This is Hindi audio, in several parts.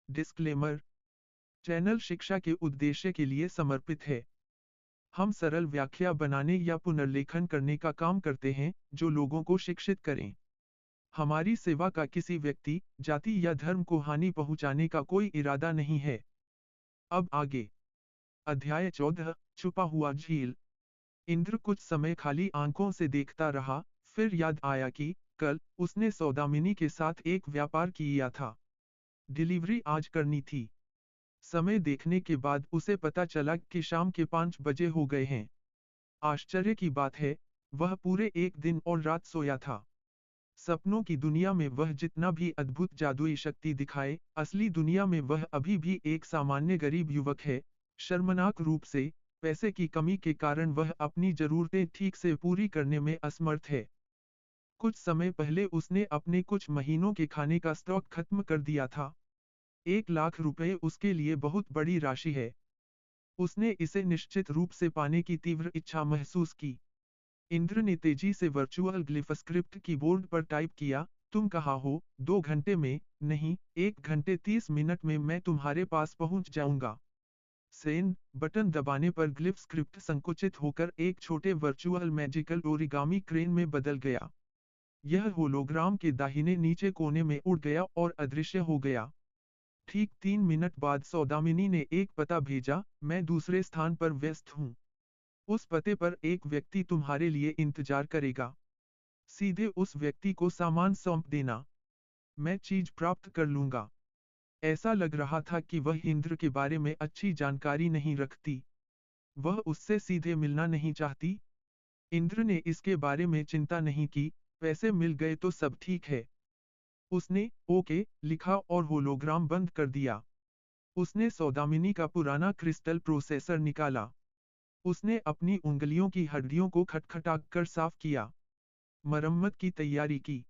डिस्क्लेमर। चैनल शिक्षा के उद्देश्य के लिए समर्पित है। हम सरल व्याख्या बनाने या पुनर्लेखन करने का काम करते हैं जो लोगों को शिक्षित करें। हमारी सेवा का किसी व्यक्ति, जाति या धर्म को हानि पहुंचाने का कोई इरादा नहीं है। अब आगे। अध्याय 14, छुपा हुआ झील। इंद्र कुछ समय खाली आंखों से देखता रहा, फिर याद आया कि कल उसने सौदामिनी के साथ एक व्यापार किया था। डिलीवरी आज करनी थी। समय देखने के बाद उसे पता चला कि शाम के 5 बजे हो गए हैं। आश्चर्य की बात है, वह पूरे एक दिन और रात सोया था। सपनों की दुनिया में वह जितना भी अद्भुत जादुई शक्ति दिखाए, असली दुनिया में वह अभी भी एक सामान्य गरीब युवक है। शर्मनाक रूप से, पैसे की कमी के कारण वह अपनी जरूरतें ठीक से पूरी करने में असमर्थ है। कुछ समय पहले उसने अपने कुछ महीनों के खाने का स्टॉक खत्म कर दिया था। 1 लाख रुपए उसके लिए बहुत बड़ी राशि है। उसने इसे निश्चित रूप से पाने की तीव्र इच्छा महसूस की। इंद्र ने तेजी से वर्चुअल ग्लिफस्क्रिप्ट कीबोर्ड पर टाइप किया, तुम कहाँ हो? 2 घंटे में, नहीं, 1 घंटे 30 मिनट में मैं तुम्हारे पास पहुंच जाऊंगा। सेंड बटन दबाने पर ग्लिफ स्क्रिप्ट संकुचित होकर एक छोटे वर्चुअल मैजिकल ओरिगामी क्रेन में बदल गया। यह होलोग्राम के दाहिने नीचे कोने में उड़ गया और अदृश्य हो गया। ठीक 3 मिनट बाद सौदामिनी ने एक पता भेजा, मैं दूसरे स्थान पर व्यस्त हूँ। उस पते पर एक व्यक्ति तुम्हारे लिए इंतजार करेगा। सीधे उस व्यक्ति को सामान सौंप देना। मैं चीज प्राप्त कर लूंगा। ऐसा लग रहा था कि वह इंद्र के बारे में अच्छी जानकारी नहीं रखती। वह उससे सीधे मिलना नहीं चाहती। इंद्र ने इसके बारे में चिंता नहीं की, पैसे मिल गए तो सब ठीक है। उसने ओके लिखा और होलोग्राम बंद कर दिया। उसने सौदामिनी का पुराना क्रिस्टल प्रोसेसर निकाला। उसने अपनी उंगलियों की हड्डियों को खटखटाकर साफ किया। मरम्मत की तैयारी की।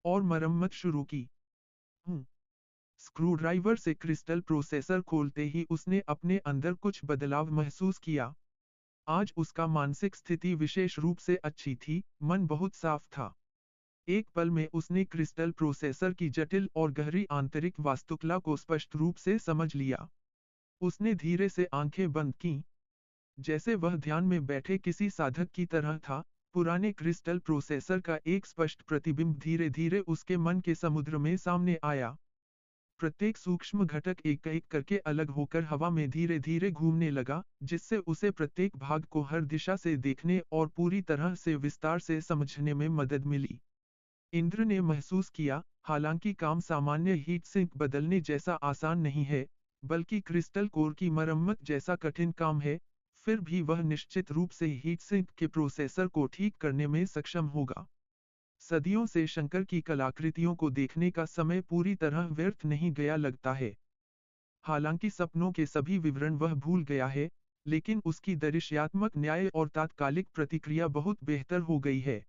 और मरम्मत शुरू की। स्क्रूड्राइवर से क्रिस्टल प्रोसेसर खोलते ही उसने अपने अंदर कुछ बदलाव महसूस किया। आज उसका मानसिक स्थिति विशेष रूप से अच्छी थी, मन बहुत साफ था। एक पल में उसने क्रिस्टल प्रोसेसर की जटिल और गहरी आंतरिक वास्तुकला को स्पष्ट रूप से समझ लिया। उसने धीरे से आंखें बंद कीं। जैसे वह ध्यान में बैठे किसी साधक की तरह था, पुराने क्रिस्टल प्रोसेसर का एक स्पष्ट प्रतिबिंब धीरे धीरे उसके मन के समुद्र में सामने आया। प्रत्येक सूक्ष्म घटक एक एक करके अलग होकर हवा में धीरे धीरे घूमने लगा, जिससे उसे प्रत्येक भाग को हर दिशा से देखने और पूरी तरह से विस्तार से समझने में मदद मिली। इंद्र ने महसूस किया, हालांकि काम सामान्य हीट सिंक बदलने जैसा आसान नहीं है, बल्कि क्रिस्टल कोर की मरम्मत जैसा कठिन काम है, फिर भी वह निश्चित रूप से हीट सिंक के प्रोसेसर को ठीक करने में सक्षम होगा। सदियों से शंकर की कलाकृतियों को देखने का समय पूरी तरह व्यर्थ नहीं गया लगता है। हालांकि सपनों के सभी विवरण वह भूल गया है, लेकिन उसकी दृश्यात्मक न्याय और तात्कालिक प्रतिक्रिया बहुत बेहतर हो गई है।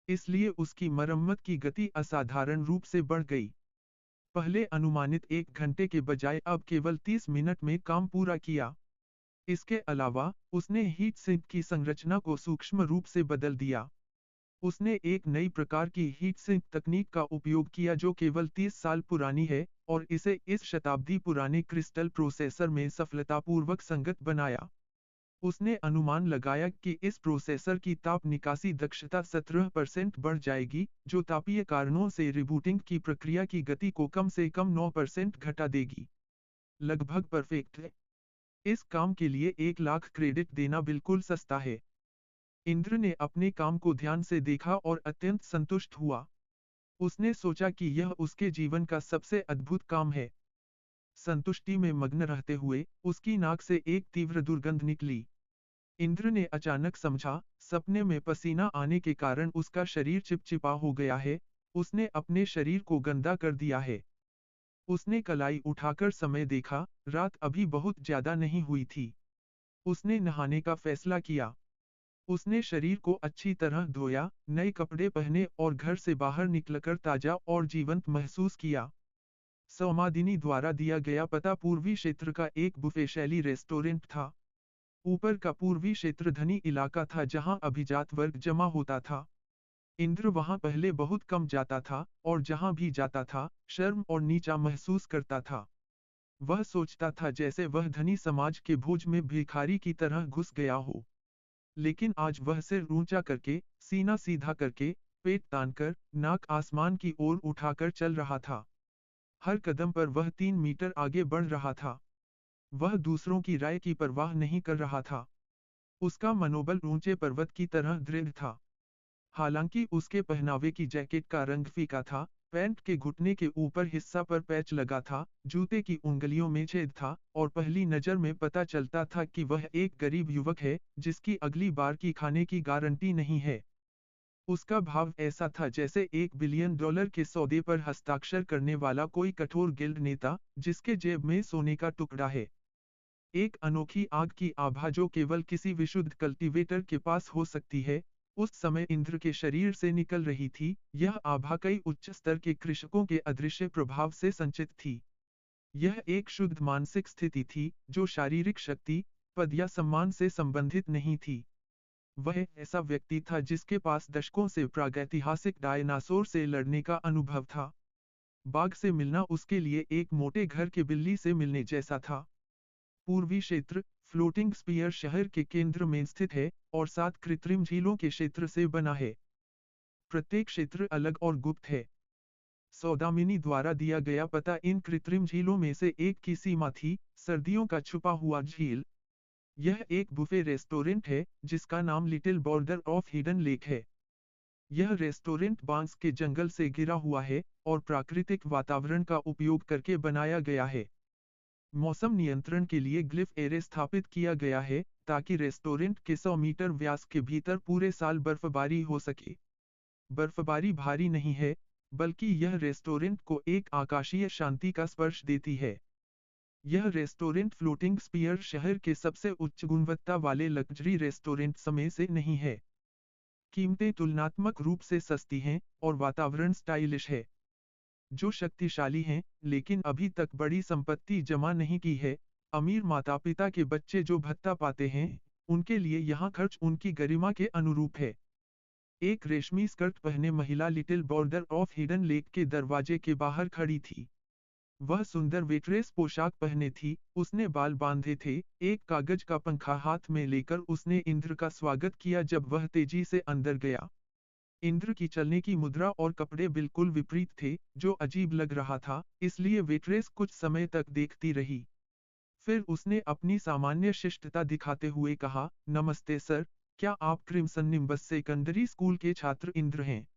इसलिए उसकी मरम्मत की गति असाधारण रूप से बढ़ गई। पहले अनुमानित 1 घंटे के बजाय अब केवल 30 मिनट में काम पूरा किया। इसके अलावा, उसने हीट सिंक की संरचना को सूक्ष्म रूप से बदल दिया। उसने एक नई प्रकार की हीट सिंक तकनीक का उपयोग किया जो केवल 30 साल पुरानी है, और इसे इस शताब्दी पुराने क्रिस्टल प्रोसेसर में सफलतापूर्वक संगत बनाया। उसने अनुमान लगाया कि इस प्रोसेसर की ताप निकासी दक्षता 17% बढ़ जाएगी, जो तापीय कारणों से रिबूटिंग की प्रक्रिया की गति को कम से कम 9% घटा देगी। लगभग परफेक्ट है। इस काम के लिए 1 लाख क्रेडिट देना बिल्कुल सस्ता है। इंद्र ने अपने काम को ध्यान से देखा और अत्यंत संतुष्ट हुआ। उसने सोचा कि यह उसके जीवन का सबसे अद्भुत काम है। संतुष्टि में मग्न रहते हुए, उसकी नाक से एक तीव्र दुर्गंध निकली। इंद्र ने अचानक समझा, सपने में पसीना आने के कारण उसका शरीर चिपचिपा हो गया है, उसने अपने शरीर को गंदा कर दिया है। उसने कलाई उठाकर समय देखा, रात अभी बहुत ज्यादा नहीं हुई थी। उसने नहाने का फैसला किया। उसने शरीर को अच्छी तरह धोया, नए कपड़े पहने और घर से बाहर निकलकर ताजा और जीवंत महसूस किया। सौमादिनी द्वारा दिया गया पता पूर्वी क्षेत्र का एक बुफे शैली रेस्टोरेंट था। ऊपर का पूर्वी क्षेत्र धनी इलाका था जहां अभिजात वर्ग जमा होता था। इंद्र वहां पहले बहुत कम जाता था, और जहां भी जाता था, शर्म और नीचा महसूस करता था। वह सोचता था जैसे वह धनी समाज के भोज में भिखारी की तरह घुस गया हो। लेकिन आज वह सिर ऊंचा करके, सीना सीधा करके, पेट तानकर, नाक आसमान की ओर उठाकर चल रहा था। हर कदम पर वह 3 मीटर आगे बढ़ रहा था। वह दूसरों की राय की परवाह नहीं कर रहा था। उसका मनोबल ऊंचे पर्वत की तरह दृढ़ था। हालांकि उसके पहनावे की जैकेट का रंग फीका था, पैंट के घुटने के ऊपर हिस्सा पर पैच लगा था, जूते की उंगलियों में छेद था, और पहली नजर में पता चलता था कि वह एक गरीब युवक है, जिसकी अगली बार की खाने की गारंटी नहीं है। उसका भाव ऐसा था जैसे $1 बिलियन के सौदे पर हस्ताक्षर करने वाला कोई कठोर गिल्ड नेता, जिसके जेब में सोने का टुकड़ा है। एक अनोखी आग की आभा जो केवल किसी विशुद्ध कल्टीवेटर के पास हो सकती है, उस समय इंद्र के शरीर से निकल रही थी। यह आभा कई उच्च स्तर के कृषकों के अदृश्य प्रभाव से संचित थी। यह एक शुद्ध मानसिक स्थिति थी, जो शारीरिक शक्ति, पद या सम्मान से संबंधित नहीं थी। वह ऐसा व्यक्ति था जिसके पास दशकों से प्रागैतिहासिक डायनासोर से लड़ने का अनुभव था। बाघ से मिलना उसके लिए एक मोटे घर के बिल्ली से मिलने जैसा था। पूर्वी क्षेत्र, फ्लोटिंग स्पीयर शहर के केंद्र में स्थित है, और 7 कृत्रिम झीलों के क्षेत्र से बना है। प्रत्येक क्षेत्र अलग और गुप्त है। सौदामिनी द्वारा दिया गया पता इन कृत्रिम झीलों में से एक की सीमा थी, सर्दियों का छुपा हुआ झील। यह एक बुफे रेस्टोरेंट है, जिसका नाम little border of hidden lake है। यह रेस्टोरेंट बांस के जंगल से घिरा हुआ है, और प्राकृतिक वातावरण का उपयोग करके बनाया गया है। मौसम नियंत्रण के लिए ग्लिफ एरे स्थापित किया गया है, ताकि रेस्टोरेंट के 100 मीटर व्यास के भीतर पूरे साल बर्फबारी हो सके। बर्फबारी भारी नहीं है, बल्कि यह रेस्टोरेंट को एक आकाशीय शांति का स्पर्श देती है। यह रेस्टोरेंट फ्लोटिंग स्पीयर शहर के सबसे उच्च गुणवत्ता वाले लग्जरी रेस्टोरेंट में से नहीं है। कीमतें तुलनात्मक रूप से सस्ती हैं, और वातावरण स्टाइलिश है। जो शक्तिशाली हैं, लेकिन अभी तक बड़ी संपत्ति जमा नहीं की है, अमीर माता-पिता के बच्चे जो भत्ता पाते हैं, उनके लिए यहाँ खर्च उनकी गरिमा के अनुरूप है। एक रेशमी स्कर्ट पहने महिला little border of hidden lake के दरवाजे के बाहर खड़ी थी। वह सुंदर वेट्रेस पोशाक पहने थी, उसने बाल बांधे थे, एक कागज का पंखा हाथ में लेकर उसने इंद्र का स्वागत किया जब वह तेजी से अंदर गया। इंद्र की चलने की मुद्रा और कपड़े बिल्कुल विपरीत थे, जो अजीब लग रहा था, इसलिए वेट्रेस कुछ समय तक देखती रही। फिर उसने अपनी सामान्य शिष्टता दिखाते हुए कहा, नमस्ते सर, क्या आप क्रिम्सन निम्बस सेकेंडरी स्कूल के छात्र इंद्र हैं?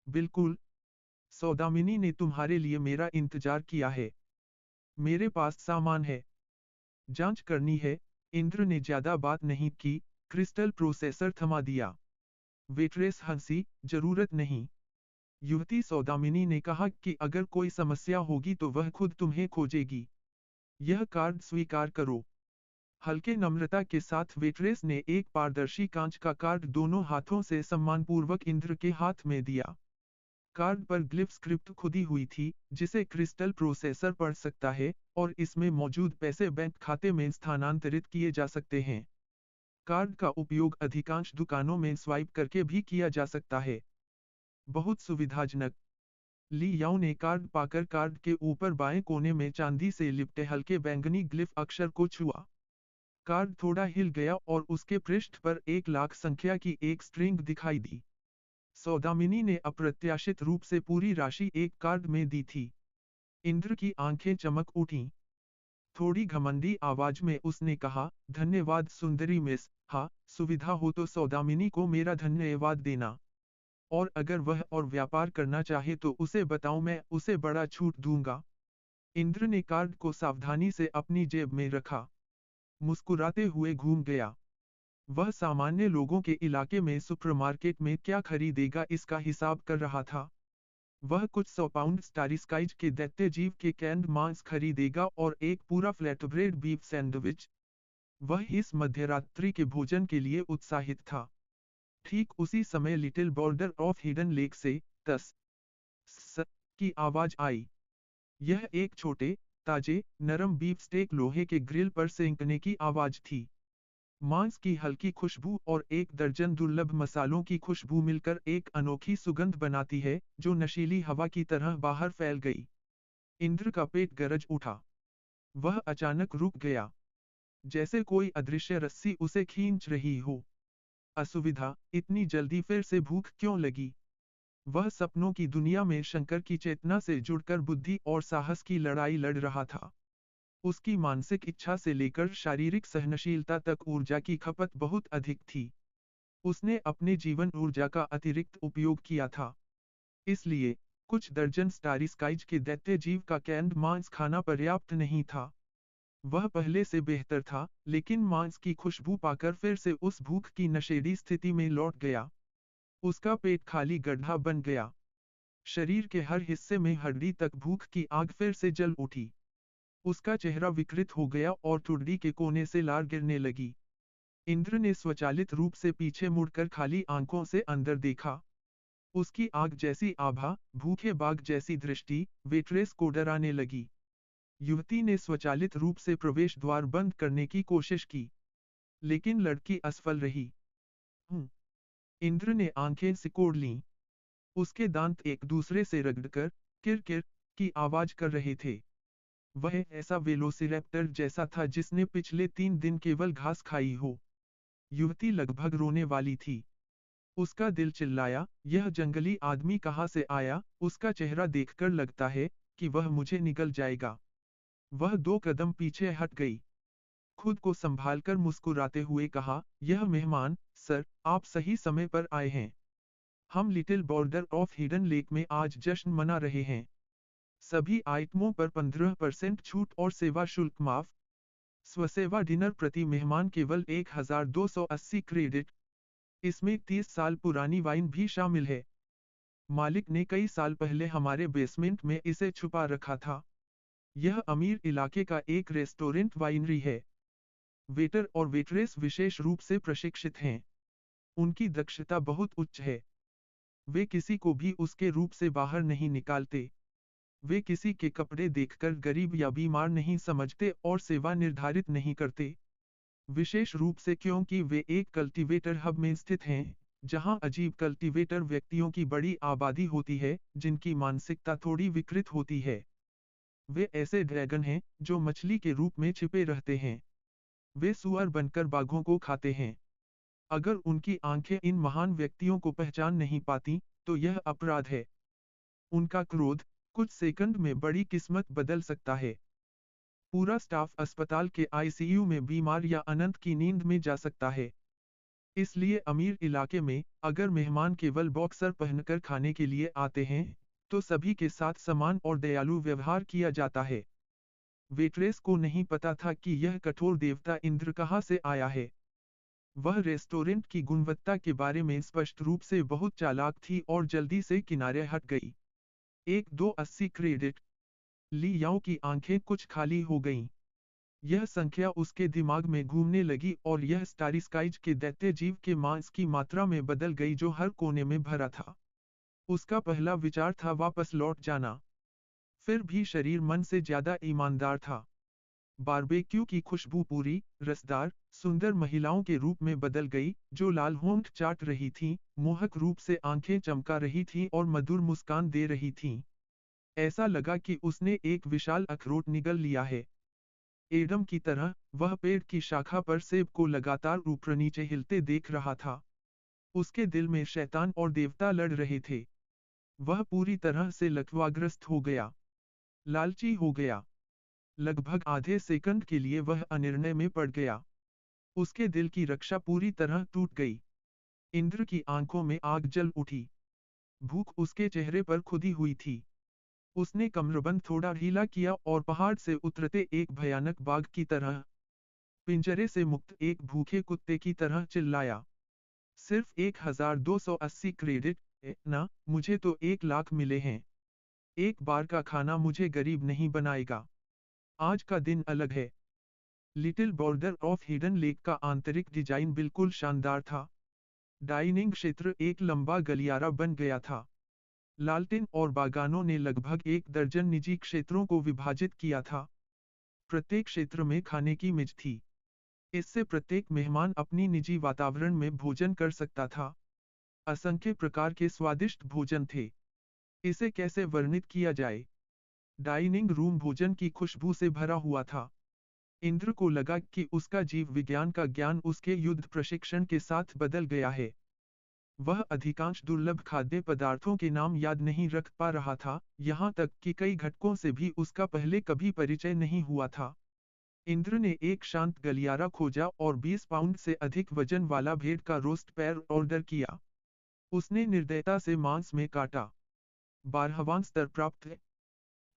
बिल्कुल। सौदामिनी ने तुम्हारे लिए मेरा इंतजार किया है। मेरे पास सामान है। जांच करनी है। इंद्र ने ज्यादा बात नहीं की, क्रिस्टल प्रोसेसर थमा दिया। वेट्रेस हंसी, जरूरत नहीं। युवती सौदामिनी ने कहा कि अगर कोई समस्या होगी तो वह खुद तुम्हें खोजेगी। यह कार्ड स्वीकार करो। हल्के नम्रता के साथ वेट्रेस ने एक पारदर्शी कांच का कार्ड दोनों हाथों से सम्मानपूर्वक इंद्र के हाथ में दिया। कार्ड पर ग्लिफ स्क्रिप्ट खुदी हुई थी, जिसे क्रिस्टल प्रोसेसर पढ़ सकता है, और इसमें मौजूद पैसे बैंक खाते में स्थानांतरित किए जा सकते हैं। कार्ड का उपयोग अधिकांश दुकानों में स्वाइप करके भी किया जा सकता है। बहुत सुविधाजनक। ली याओ ने कार्ड पाकर कार्ड के ऊपर बाएं कोने में चांदी से लिपटे हल्के बैंगनी ग्लिफ अक्षर को छुआ। कार्ड थोड़ा हिल गया और उसके पृष्ठ पर 1 लाख संख्या की एक स्ट्रिंग दिखाई दी। सौदामिनी ने अप्रत्याशित रूप से पूरी राशि एक कार्ड में दी थी। इंद्र की आंखें चमक उठीं। थोड़ी घमंडी आवाज में उसने कहा, धन्यवाद सुंदरी मिस, हाँ, सुविधा हो तो सौदामिनी को मेरा धन्यवाद देना। और अगर वह और व्यापार करना चाहे तो उसे बताऊं, मैं उसे बड़ा छूट दूंगा। इंद्र ने कार्ड को सावधानी से अपनी जेब में रखा। मुस्कुराते हुए घूम गया। वह सामान्य लोगों के इलाके में सुपरमार्केट में क्या खरीदेगा इसका हिसाब कर रहा था। वह कुछ 100 पाउंड स्टारिस्काइज के दैत्य जीव के कैंड मांस खरीदेगा और एक पूरा फ्लैटब्रेड बीफ सैंडविच। वह इस मध्यरात्रि के भोजन के लिए उत्साहित था। ठीक उसी समय little border of hidden lake से तस स की आवाज आई। यह एक छोटे, ताजे, नरम बीफ स्टेक लोहे के ग्रिल पर सेंकने की आवाज थी। मांस की हल्की खुशबू और 1 दर्जन दुर्लभ मसालों की खुशबू मिलकर एक अनोखी सुगंध बनाती है, जो नशीली हवा की तरह बाहर फैल गई। इंद्र का पेट गरज उठा। वह अचानक रुक गया, जैसे कोई अदृश्य रस्सी उसे खींच रही हो। असुविधा, इतनी जल्दी फिर से भूख क्यों लगी? वह सपनों की दुनिया में शंकर की चेतना से जुड़कर बुद्धि और साहस की लड़ाई लड़ रहा था। उसकी मानसिक इच्छा से लेकर शारीरिक सहनशीलता तक ऊर्जा की खपत बहुत अधिक थी। उसने अपने जीवन ऊर्जा का अतिरिक्त उपयोग किया था। इसलिए, कुछ दर्जन स्टारिस्काइज के दैत्य जीव का कैंड मांस खाना पर्याप्त नहीं था। वह पहले से बेहतर था, लेकिन मांस की खुशबू पाकर फिर से उस भूख की नशेड़ी स्थिति में लौट गया। उसका पेट खाली गड्ढा बन गया। शरीर के हर हिस्से में हड्डी तक भूख की आग फिर से जल उठी। उसका चेहरा विकृत हो गया और ठुड्डी के कोने से लार गिरने लगी। इंद्र ने स्वचालित रूप से पीछे मुड़कर खाली आंखों से अंदर देखा। उसकी आग जैसी आभा, भूखे बाघ जैसी दृष्टि, वेट्रेस को डराने लगी। युवती ने स्वचालित रूप से प्रवेश द्वार बंद करने की कोशिश की, लेकिन लड़की असफल रही। इंद्र ने आंखें सिकोड़ लीं। उसके दांत एक दूसरे से रगड़कर किर किर की आवाज कर रहे थे। वह ऐसा वेलोसिरैप्टर जैसा था जिसने पिछले 3 दिन केवल घास खाई हो। युवती लगभग रोने वाली थी। उसका दिल चिल्लाया, यह जंगली आदमी कहाँ से आया? उसका चेहरा देखकर लगता है कि वह मुझे निगल जाएगा। वह 2 कदम पीछे हट गई। खुद को संभालकर मुस्कुराते हुए कहा, यह मेहमान, सर, आप सही समय पर आए हैं। हम little border of hidden lake में आज जश्न मना रहे हैं। सभी आइटमों पर 15% छूट और सेवा शुल्क माफ। स्वसेवा डिनर प्रति मेहमान केवल 1280 क्रेडिट। इसमें 30 साल पुरानी वाइन भी शामिल है। मालिक ने कई साल पहले हमारे बेसमेंट में इसे छुपा रखा था। यह अमीर इलाके का एक रेस्टोरेंट वाइनरी है। वेटर और वेटरेस विशेष रूप से प्रशिक्षित हैं। उनकी दक्षता बहुत उच्च है। वे किसी को भी उसके रूप से बाहर नहीं निकालते। वे किसी के कपड़े देखकर गरीब या बीमार नहीं समझते और सेवा निर्धारित नहीं करते। विशेष रूप से क्योंकि वे एक कल्टीवेटर हब में स्थित हैं, जहां अजीब कल्टीवेटर व्यक्तियों की बड़ी आबादी होती है, जिनकी मानसिकता थोड़ी विकृत होती है। वे ऐसे ड्रैगन हैं, जो मछली के रूप में छिपे रहते हैं। वे सुअर बनकर बाघों को खाते हैं। अगर उनकी आंखें इन महान व्यक्तियों को पहचान नहीं पाती, तो यह अपराध है। उनका क्रोध, कुछ सेकंड में बड़ी किस्मत बदल सकता है। पूरा स्टाफ अस्पताल के आईसीयू में बीमार या अनंत की नींद में जा सकता है। इसलिए अमीर इलाके में, अगर मेहमान केवल बॉक्सर पहनकर खाने के लिए आते हैं, तो सभी के साथ समान और दयालु व्यवहार किया जाता है। वेट्रेस को नहीं पता था कि यह कठोर देवता इंद्र कहाँ से आया है। वह रेस्टोरेंट की गुणवत्ता के बारे में स्पष्ट रूप से बहुत चालाक थी और जल्दी से किनारे हट गई। 1280 क्रेडिट। ली याओ की आंखें कुछ खाली हो गईं। यह संख्या उसके दिमाग में घूमने लगी और यह स्टारिस्काइज के दैत्य जीव के मांस की मात्रा में बदल गई जो हर कोने में भरा था। उसका पहला विचार था वापस लौट जाना। फिर भी शरीर मन से ज्यादा ईमानदार था। बारबेक्यू की खुशबू पूरी, रसदार, सुंदर महिलाओं के रूप में बदल गई, जो लाल होंठ चाट रही थीं, मोहक रूप से आंखें चमका रही थीं और मधुर मुस्कान दे रही थीं। ऐसा लगा कि उसने एक विशाल अखरोट निगल लिया है। एडम की तरह, वह पेड़ की शाखा पर सेब को लगातार ऊपर नीचे हिलते देख रहा था। उसके दिल में शैतान और देवता लड़ रहे थे। वह पूरी तरह से लकवाग्रस्त हो गया। लालची हो गया। लगभग आधे सेकंड के लिए वह अनिर्णय में पड़ गया। उसके दिल की रक्षा पूरी तरह टूट गई। इंद्र की आंखों में आग जल उठी। भूख उसके चेहरे पर खुदी हुई थी। उसने कमरबंद थोड़ा ढीला किया और पहाड़ से उतरते एक भयानक बाघ की तरह, पिंजरे से मुक्त एक भूखे कुत्ते की तरह चिल्लाया। सिर्फ 1280 क्रेडिट, ना, मुझे तो 1 लाख मिले हैं। एक बार का खाना मुझे गरीब नहीं बनाएगा। आज का दिन अलग है। Little border of hidden lake का आंतरिक डिजाइन बिल्कुल शानदार था। डाइनिंग क्षेत्र एक लंबा गलियारा बन गया था। लालटेन और बागानों ने लगभग 1 दर्जन निजी क्षेत्रों को विभाजित किया था। प्रत्येक क्षेत्र में खाने की मेज थी। इससे प्रत्येक मेहमान अपनी निजी वातावरण में भोजन कर सकता था। असंख्य प्रकार के स्वादिष्ट भोजन थे। इसे कैसे वर्णित किया जाए? डाइनिंग रूम भोजन की खुशबू से भरा हुआ था। इंद्र को लगा कि उसका जीव विज्ञान का ज्ञान उसके युद्ध प्रशिक्षण के साथ बदल गया है। वह अधिकांश दुर्लभ खाद्य पदार्थों के नाम याद नहीं रख पा रहा था, यहाँ तक कि कई घटकों से भी उसका पहले कभी परिचय नहीं हुआ था। इंद्र ने एक शांत गलियारा खोजा और 20 पाउंड से अधिक वजन वाला भेड़ का रोस्ट पैर ऑर्डर किया। उसने निर्दयता से मांस में काटा। 12वां स्तर प्राप्त है।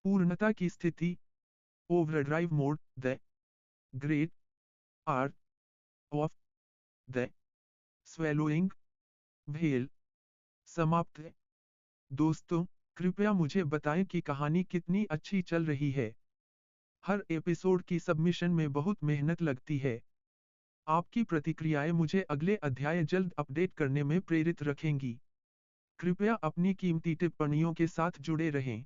पूर्णता की स्थिति। Overdrive mode, the great art of the swallowing whale समाप्त है। दोस्तों, कृपया मुझे बताएं कि कहानी कितनी अच्छी चल रही है। हर एपिसोड की सबमिशन में बहुत मेहनत लगती है। आपकी प्रतिक्रियाएं मुझे अगले अध्याय जल्द अपडेट करने में प्रेरित रखेंगी। कृपया अपनी कीमती टिप्पणियों के साथ जुड़े रहें।